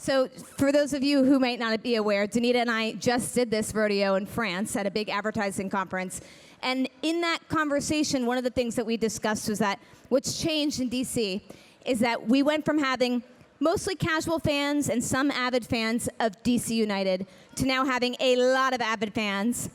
So for those of you who might not be aware, Danita and I just did this rodeo in France at a big advertising conference. And in that conversation, one of the things that we discussed was that what's changed in DC is that we went from having mostly casual fans and some avid fans of DC United to now having a lot of avid fans,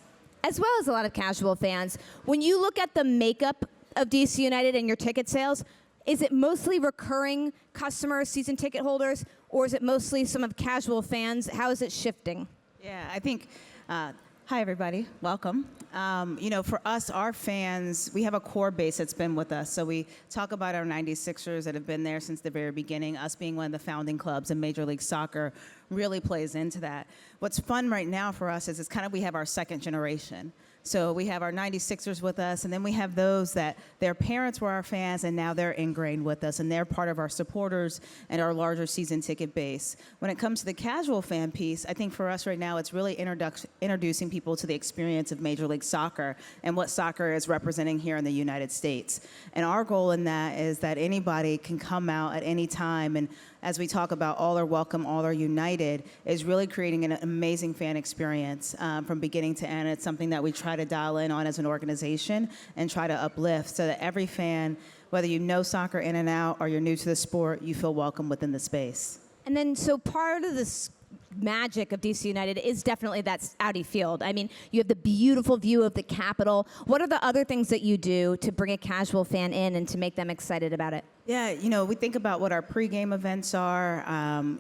as well as a lot of casual fans. When you look at the makeup of DC United and your ticket sales, is it mostly recurring customers, season ticket holders, or is it mostly some of casual fans? How is it shifting? Yeah, I think, hi everybody, welcome. For us, our fans, we have a core base that's been with us. So we talk about our 96ers that have been there since the very beginning. Us being one of the founding clubs in Major League Soccer really plays into that. What's fun right now for us is we have our second generation. So we have our 96ers with us, and then we have those that their parents were our fans, and now they're ingrained with us, and they're part of our supporters and our larger season ticket base. When it comes to the casual fan piece, I think for us right now, it's really introducing people to the experience of Major League Soccer and what soccer is representing here in the United States. And our goal in that is that anybody can come out at any time, and as we talk about all are welcome, all are united, is really creating an amazing fan experience from beginning to end. It's something that we try to dial in on as an organization and try to uplift so that every fan, whether you know soccer in and out or you're new to the sport, you feel welcome within the space. And then, so part of this magic of DC United is definitely that Audi Field. I mean, you have the beautiful view of the Capitol. What are the other things that you do to bring a casual fan in and to make them excited about it? Yeah, we think about what our pregame events are.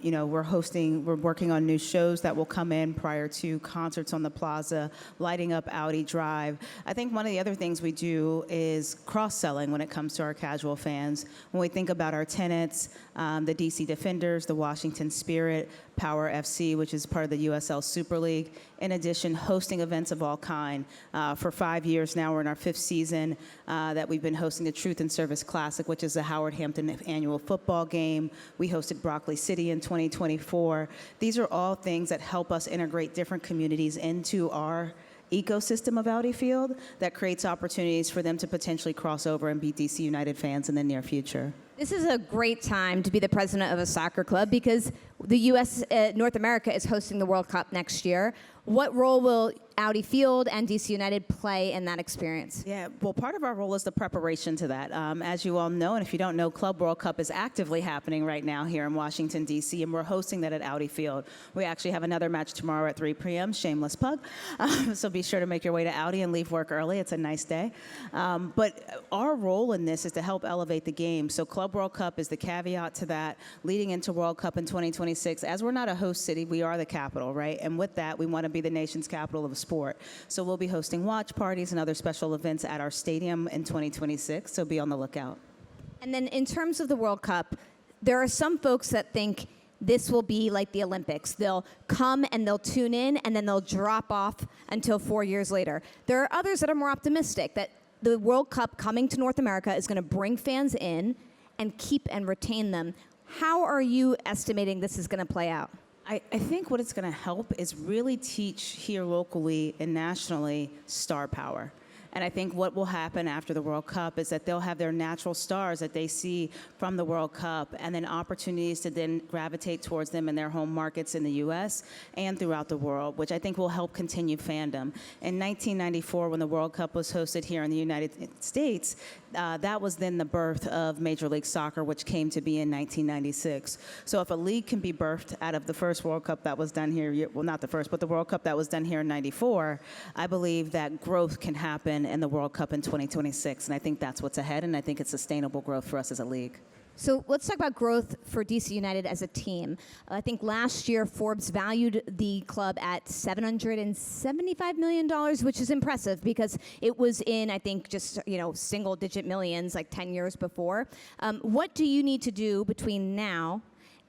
We're working on new shows that will come in prior to concerts on the plaza, lighting up Audi Drive. I think one of the other things we do is cross-selling when it comes to our casual fans. When we think about our tenants, the DC Defenders, the Washington Spirit, Power FC, which is part of the USL Super League. In addition, hosting events of all kind. For 5 years now, we're in our 5th season that we've been hosting the Truth and Service Classic, which is the Howard Hampton annual football game. We hosted Broccoli City in 2024. These are all things that help us integrate different communities into our ecosystem of Audi Field that creates opportunities for them to potentially cross over and be DC United fans in the near future. This is a great time to be the president of a soccer club because the U.S., North America, is hosting the World Cup next year. What role will Audi Field and DC United play in that experience? Yeah, well, part of our role is the preparation to that. As you all know, and if you don't know, Club World Cup is actively happening right now here in Washington, D.C., and we're hosting that at Audi Field. We actually have another match tomorrow at 3 p.m., shameless plug. So be sure to make your way to Audi and leave work early. It's a nice day. But our role in this is to help elevate the game. So Club World Cup is the caveat to that, leading into World Cup in 2026. As we're not a host city, we are the capital, right? And with that, we want to be the nation's capital of sport. So we'll be hosting watch parties and other special events at our stadium in 2026, so be on the lookout. And then in terms of the World Cup, there are some folks that think this will be like the Olympics. They'll come and they'll tune in and then they'll drop off until 4 years later. There are others that are more optimistic that the World Cup coming to North America is going to bring fans in and keep and retain them. How are you estimating this is going to play out? I think what it's going to help is really teach here locally and nationally star power. And I think what will happen after the World Cup is that they'll have their natural stars that they see from the World Cup and then opportunities to then gravitate towards them in their home markets in the U.S. and throughout the world, which I think will help continue fandom. In 1994, when the World Cup was hosted here in the United States, that was then the birth of Major League Soccer, which came to be in 1996. So if a league can be birthed out of the first World Cup that was done here, well, not the first, but the World Cup that was done here in 94, I believe that growth can happen in the World Cup in 2026. And I think that's what's ahead, and I think it's sustainable growth for us as a league. So let's talk about growth for DC United as a team. I think last year Forbes valued the club at $775 million, which is impressive because it was in, I think, just single-digit millions like 10 years before. What do you need to do between now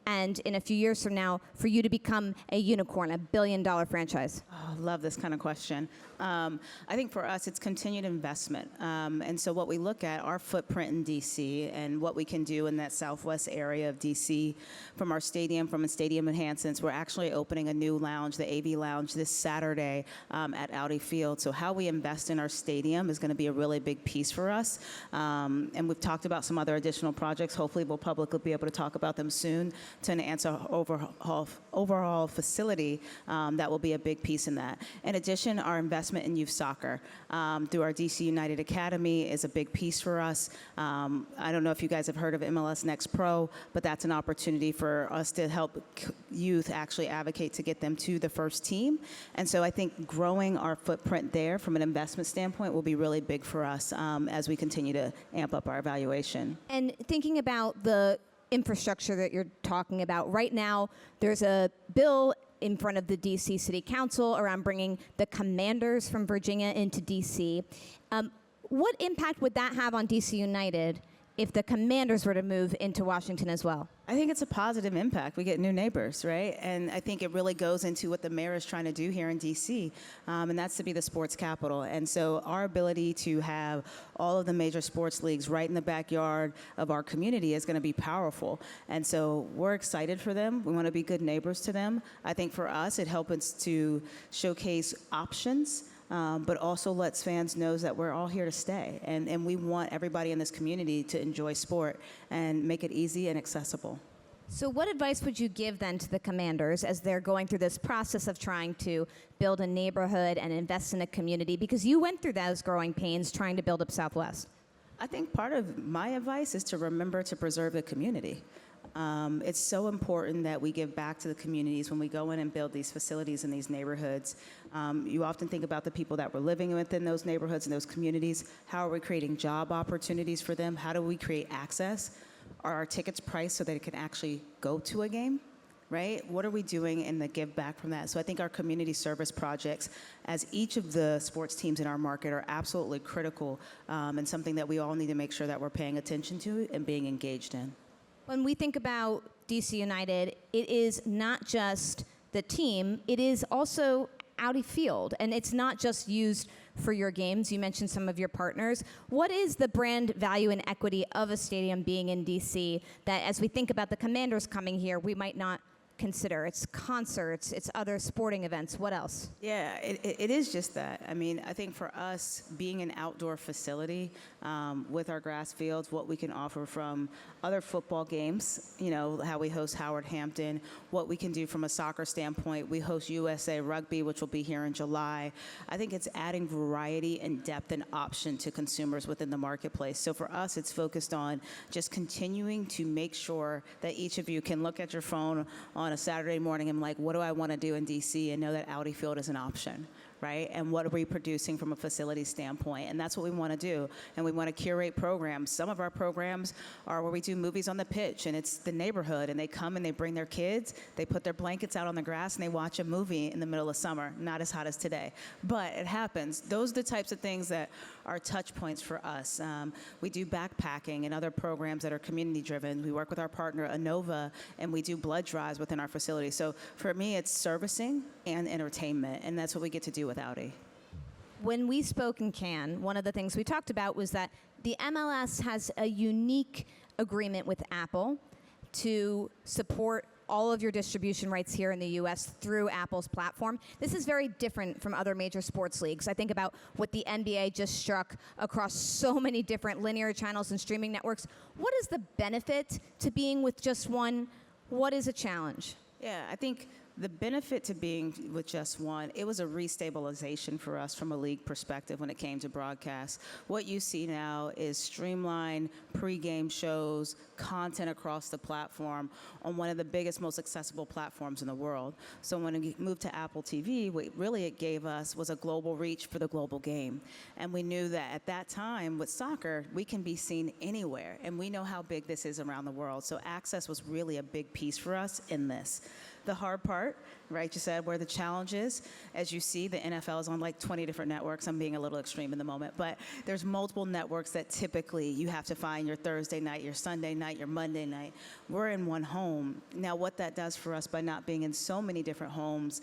and in a few years from now for you to become a unicorn, a billion-dollar franchise? Oh, I love this kind of question. I think for us, it's continued investment. And so what we look at, our footprint in D.C. and what we can do in that southwest area of D.C. from our stadium, from a stadium enhancements, we're actually opening a new lounge, the AV Lounge, this Saturday at Audi Field. So how we invest in our stadium is going to be a really big piece for us. And we've talked about some other additional projects. Hopefully we'll publicly be able to talk about them soon to enhance our overall facility. That will be a big piece in that. In addition, our investment in youth soccer through our DC United Academy is a big piece for us. I don't know if you guys have heard of MLS Next Pro, but that's an opportunity for us to help youth actually advocate to get them to the first team. And so I think growing our footprint there from an investment standpoint will be really big for us as we continue to amp up our evaluation. And thinking about the infrastructure that you're talking about, right now there's a bill in front of the D.C. City Council around bringing the Commanders from Virginia into D.C. What impact would that have on D.C. United if the Commanders were to move into Washington as well? I think it's a positive impact. We get new neighbors, right? And I think it really goes into what the mayor is trying to do here in D.C., and that's to be the sports capital. And so our ability to have all of the major sports leagues right in the backyard of our community is going to be powerful. And so we're excited for them. We want to be good neighbors to them. I think for us, it helps us to showcase options, but also lets fans know that we're all here to stay. And we want everybody in this community to enjoy sport and make it easy and accessible. So what advice would you give then to the Commanders as they're going through this process of trying to build a neighborhood and invest in a community? Because you went through those growing pains trying to build up Southwest. I think part of my advice is to remember to preserve the community. It's so important that we give back to the communities when we go in and build these facilities in these neighborhoods. You often think about the people that were living within those neighborhoods and those communities. How are we creating job opportunities for them? How do we create access? Are our tickets priced so that it can actually go to a game? Right? What are we doing in the give back from that? So I think our community service projects, as each of the sports teams in our market, are absolutely critical and something that we all need to make sure that we're paying attention to and being engaged in. When we think about DC United, it is not just the team, it is also Audi Field, and it's not just used for your games. You mentioned some of your partners. What is the brand value and equity of a stadium being in DC that as we think about the Commanders coming here, we might not consider? It's concerts, it's other sporting events. What else? Yeah, it is just that. I mean, I think for us, being an outdoor facility with our grass fields, what we can offer from other football games, you know, how we host Howard Hampton, what we can do from a soccer standpoint. We host USA Rugby, which will be here in July. I think it's adding variety and depth and option to consumers within the marketplace. So for us, it's focused on just continuing to make sure that each of you can look at your phone on a Saturday morning and like, what do I want to do in DC, and know that Audi Field is an option, right? And what are we producing from a facility standpoint? And that's what we want to do. And we want to curate programs. Some of our programs are where we do movies on the pitch, and it's the neighborhood, and they come and they bring their kids, they put their blankets out on the grass, and they watch a movie in the middle of summer. Not as hot as today, but it happens. Those are the types of things that are touch points for us. We do backpacking and other programs that are community driven. We work with our partner Inova, and we do blood drives within our facility. So for me, it's servicing and entertainment, and that's what we get to do with Audi. When we spoke in Cannes, one of the things we talked about was that the MLS has a unique agreement with Apple to support all of your distribution rights here in the U.S. through Apple's platform. This is very different from other major sports leagues. I think about what the NBA just struck across so many different linear channels and streaming networks. What is the benefit to being with just one? What is a challenge? Yeah, I think the benefit to being with just one, it was a restabilization for us from a league perspective when it came to broadcast. What you see now is streamlined pregame shows, content across the platform on one of the biggest, most accessible platforms in the world. So when we moved to Apple TV, what really it gave us was a global reach for the global game. And we knew that at that time with soccer, we can be seen anywhere. And we know how big this is around the world. So access was really a big piece for us in this. the hard part, right? You said where the challenge is. As you see, the NFL is on like 20 different networks. I'm being a little extreme in the moment, but there's multiple networks that typically you have to find your Thursday night, your Sunday night, your Monday night. We're in one home. Now, what that does for us by not being in so many different homes,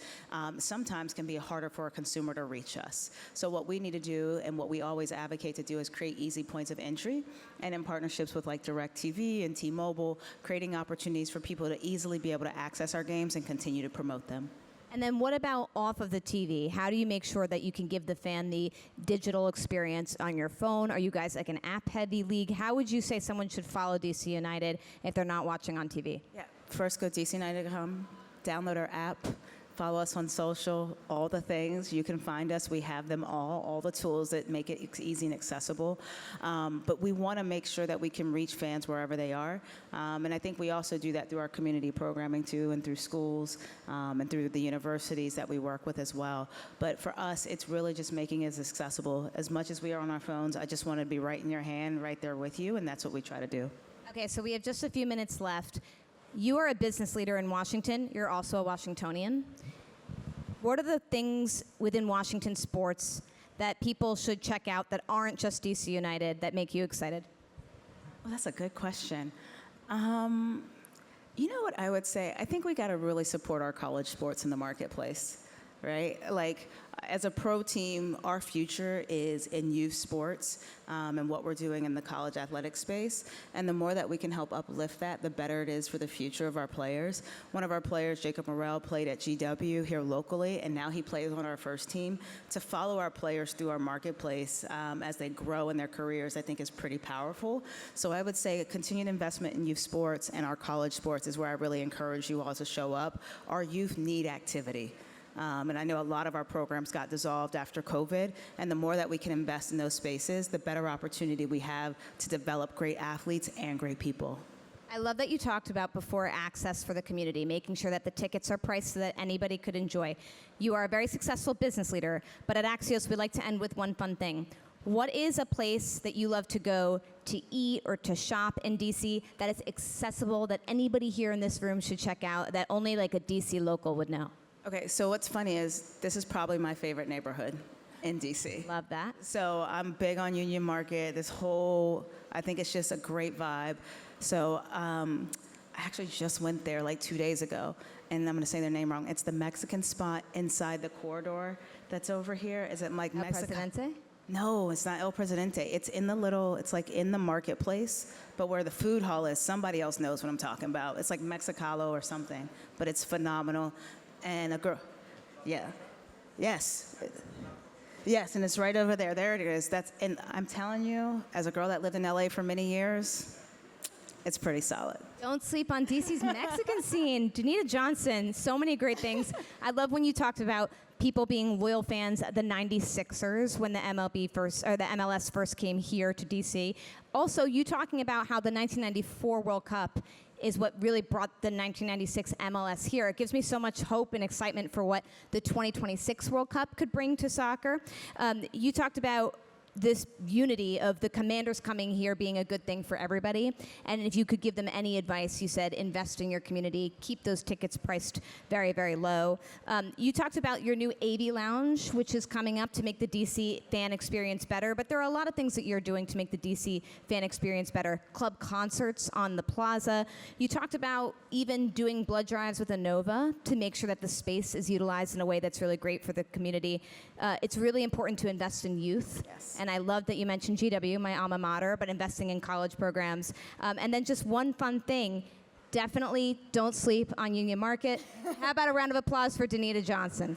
sometimes can be harder for a consumer to reach us. So what we need to do, and what we always advocate to do, is create easy points of entry, and in partnerships with like DirecTV and T-Mobile, creating opportunities for people to easily be able to access our games and continue to promote them. And then what about off of the TV? How do you make sure that you can give the fan the digital experience on your phone? Are you guys like an app-heavy league? How would you say someone should follow DC United if they're not watching on TV? Yeah. First, go DCUnited.com, download our app, follow us on social, all the things. You can find us. We have them all the tools that make it easy and accessible. But we want to make sure that we can reach fans wherever they are. And I think we also do that through our community programming too, and through schools, and through the universities that we work with as well. But for us, it's really just making it as accessible. As much as we are on our phones, I just want to be right in your hand, right there with you, and that's what we try to do. Okay, so we have just a few minutes left. You are a business leader in Washington. You're also a Washingtonian. What are the things within Washington sports that people should check out that aren't just DC United that make you excited? Well, that's a good question. You know what I would say? I think we got to really support our college sports in the marketplace, right? Like, as a pro team, our future is in youth sports and what we're doing in the college athletic space. And the more that we can help uplift that, the better it is for the future of our players. One of our players, Jacob Morrell, played at GW here locally, and now he plays on our first team. To follow our players through our marketplace as they grow in their careers, I think is pretty powerful. So I would say a continued investment in youth sports and our college sports is where I really encourage you all to show up. Our youth need activity. And I know a lot of our programs got dissolved after COVID, and the more that we can invest in those spaces, the better opportunity we have to develop great athletes and great people. I love that you talked about before access for the community, making sure that the tickets are priced so that anybody could enjoy. You are a very successful business leader, but at Axios, we like to end with one fun thing. What is a place that you love to go to eat or to shop in DC that is accessible, that anybody here in this room should check out, that only like a DC local would know? Okay, so what's funny is this is probably my favorite neighborhood in DC. Love that. So I'm big on Union Market. I think it's just a great vibe. So I actually just went there like 2 days ago, and I'm going to say their name wrong. It's the Mexican spot inside the corridor that's over here. Is it like El Mexico? Presidente? No, it's not El Presidente. It's it's like in the marketplace, but where the food hall is, somebody else knows what I'm talking about. It's like Mexicalo or something, but it's phenomenal. And a girl, yeah, yes, and it's right over there. There it is. And I'm telling you, as a girl that lived in LA for many years, it's pretty solid. Don't sleep on DC's Mexican scene. Danita Johnson, so many great things. I love when you talked about people being loyal fans of the 96ers when the MLS first came here to DC. Also, you talking about how the 1994 World Cup is what really brought the 1996 MLS here. It gives me so much hope and excitement for what the 2026 World Cup could bring to soccer. You talked about this unity of the Commanders coming here being a good thing for everybody. And if you could give them any advice, you said invest in your community, keep those tickets priced very, very low. You talked about your new 80 Lounge, which is coming up to make the DC fan experience better, but there are a lot of things that you're doing to make the DC fan experience better. Club concerts on the plaza. You talked about even doing blood drives with Inova to make sure that the space is utilized in a way that's really great for the community. It's really important to invest in youth. Yes. And I love that you mentioned GW, my alma mater, but investing in college programs. And then just one fun thing, definitely don't sleep on Union Market. How about a round of applause for Danita Johnson?